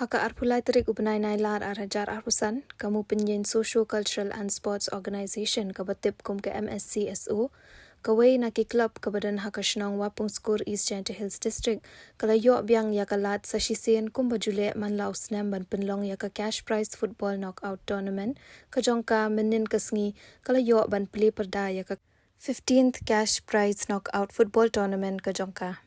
Haka arpulai terik ubenai nailar arhajar arhusan, kamu penyen Social, Cultural and Sports Organisation kabatip kum ke SCSO, kawai naki club kabadan haka shnong Wapung Skur East Gentle Hills District, kala yok biang yakalat sa shisien kum bajule man lau snam ban penlong yaka cash prize football knockout tournament, kajongka menin kasngi kala yok ban Plie perda yaka 15th cash prize knockout football tournament kajongka.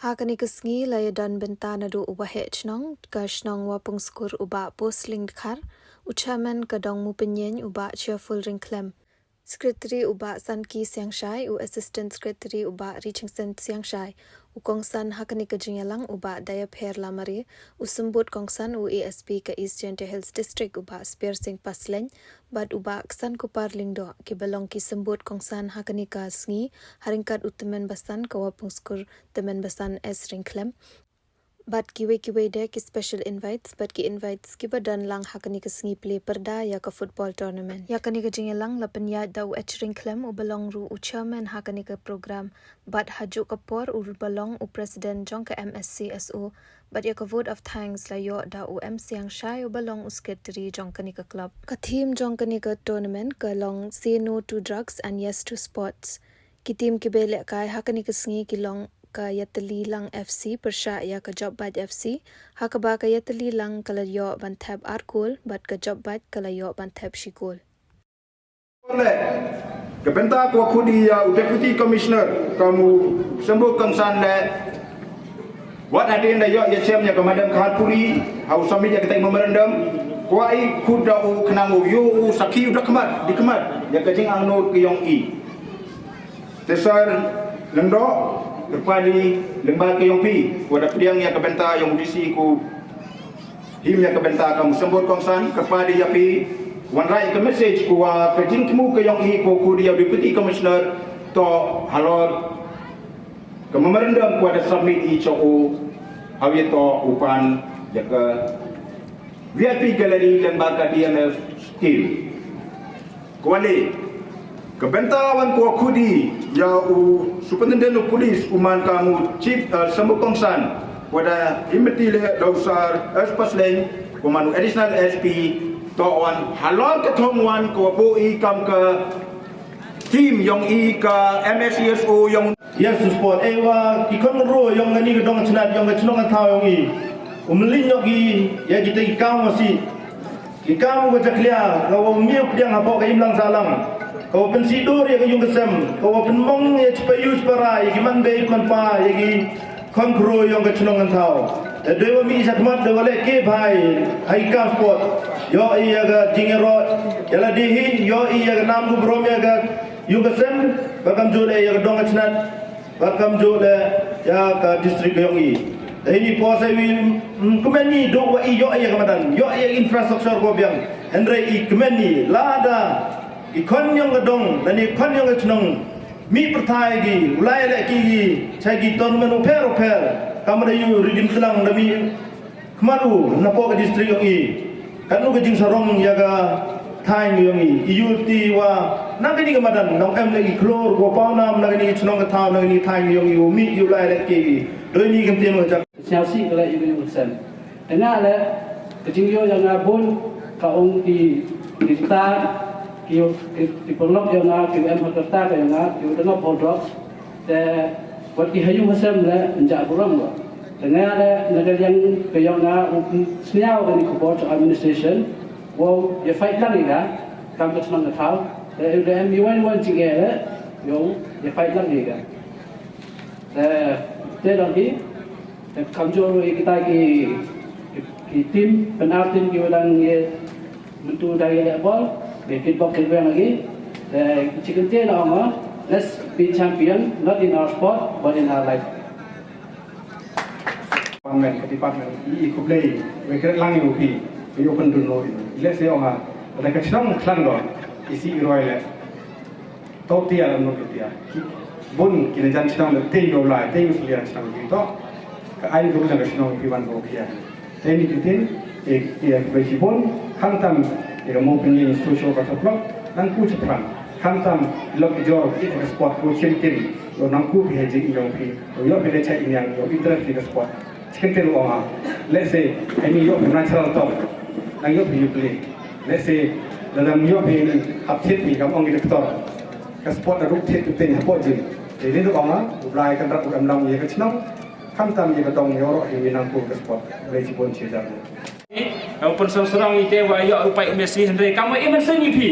Hakani kasngi laya dan bentana do uba hechnong kashnong Wapung Skur uba posling khar uchaman kadong Moopynïeiñ uba cheerful ringklem secretary uba sanki siangshai u assistant secretary uba richingson siangshai u kongsan hakani kajinyalang uba daya pher lamari u sumbut kongsan u ASP ka East Gentle Hills District uba spear sing pasleng bad uba ksan kupar lingdo ki belong ki sumbut kongsan hakani ka sngi haringkat utemen basan ka Wapung Skur temen basan es ringklem but kiwe de ki special invites but ki invites ki badan lang hakani ka sngi Plie perda ya ka football tournament yakani ka jingelang lapan ya dau ring klem u belong ru u chairman hakani ka program but haju kapor u belong u president jong ka SCSO but ya ka vote of thanks la yo da u siang shai u belong u secretary jong kani ka club ka theme jong kani ka tournament ka long say no to drugs and yes to sports ki team ki bele kai hakani ka sngi ki long ka yatali lang FC persya ya ka job bad FC hakaba ka yatali lang kalayo bantab arkol but ka job bad kalayo bantab shikol Kepenta ko kudi ya deputy commissioner kamu sembuh kongsan le wat adin da yo ya chem ya kemadam khalpuri hau sami ya kita memorandum kuai kuda u kenangu yo saki udah kemat dikemat ya kajing angno kiyong i tesar lendo Kepali lembaga yang pi, kuada pediang yang kebenta yang udisi ku him yang kebenta kamu sembut kongsan kepali yang pi, wan rai ke message ku kejing temu ke yang hi ku dia deputy commissioner to halor ke memorandum kuada submit i cho hawi to upan jaga VIP gallery lembaga DMF skill. Kuali kebentawan ku akudi ya u superintendent polis uman kamu chief sambut kongsan pada imeti le dausar pasleng kumanu additional SP to on halon ketongwan ko po i kam ke team yang i ka SCSO yang yes to sport ewa ikon ro yang ngani gedong cenat yang cenong thau yang i umlin yogi ya kita ikam masih ikam go jaklia ko miu piang apo ka imlang salam kau pensidur ya kayung kesem, kau penmong ya cepayu cepara, ya kiman baik manpa, ya ki konkro yang kecenongan tahu. Dewa mi sakmat dewa leke bhai, hai kam sport. Yo iya ga jingerot, ya la dihi, yo iya ga nam gubrom ya ga yung kesem, bakam jole ya ga dong cenat, bakam jole ya ka distrik yang i. Ini puasa wi kemeni do wa iyo iya kamadan, yo iya infrastruktur ko biang, Andre i kemeni lada. Ikon yang gedong dan ikon yang cenong mi pertai gi ulai le ki gi cagi ton menu per kamar yu ridin selang demi kemaru napo ke distrik yang i kanu ke jing sarong ya ga thai yang i iu ti wa nang ni kamadan nong em lagi klor ko pau nam nang ni cenong ke thau nang ni thai yang i mi yu lai le ki gi doi ni kem tem jak siasi kala yu yu sen ena le ke jing yo yang abun ka ong di kita kiu di pelok yang nak kiu kerta yang nak kiu tengok produk dan buat kihayu macam le menjak kurang lah dengan ada negara yang nak senyau dari kubur administration wow ya fight lagi kan kamu senang tahu dan udah M1 juga le yo ya fight lagi kan dan lagi kamjor kita ki tim penalti kiu dan ye bentuk dari ball feedback kelihatan lagi. Chicken tail nama, let's be champion, not in our sport, but in our life. Pamen ketipamen i kublei wekret langi upi i open to know ile se onga ada kechnong klan do isi roile totia la no totia bon kine jan chnong le teyo la teyo sulia chnong bi to ka ai do na chnong bi wan bo kia teni kitin e besi bon khantam ira Moopynïeiñ social club nang ku chapran khantam lok jor i sport ko chen tim yo nang ku bi heji yong pi yo bi le chai yang yo interest di sport Second thing, let's say any your natural top, and you play. Let's say dalam your being upset ni kamu orang kita sport ada rupet tu tengah sport je. Jadi tu orang mulai kan rak ulam lam ye ke senang, kam tam ye ke dong yorok ye minang pun ke sport. Boleh cipon cerita. Walaupun seorang itu wajak upai Messi hendak kamu ini seni pi,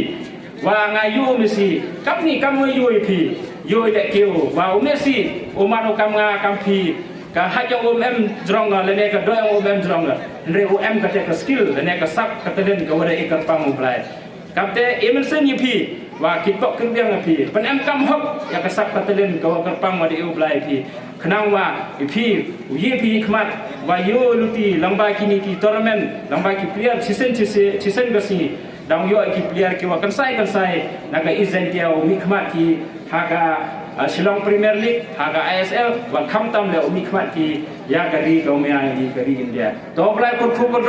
wah ngayu Messi, kamu yu pi, yu dek kau, wah Messi, umano kamu pi, kah hajang jerong le ne ka doang jerong hendak kata ke skill, le ne ka sap kata den kau ada ikat pamu Plie. Kapte ini seni pi, wah kita kerjang pi, pen kam hok ya ka sap kata den kau ikat pamu ada Plie pi. Kenang wah pi, uye pi khmat, wah yo luti lambai kini ki tournament, lambai ki player season gasi, dang yo ki player ki wah kansai naga izin dia umi khmat ki haga Shillong Premier League, haga ISL, wah kam tam le umi khmat ki ya gari kau mea di gari India. To Plie pun kubur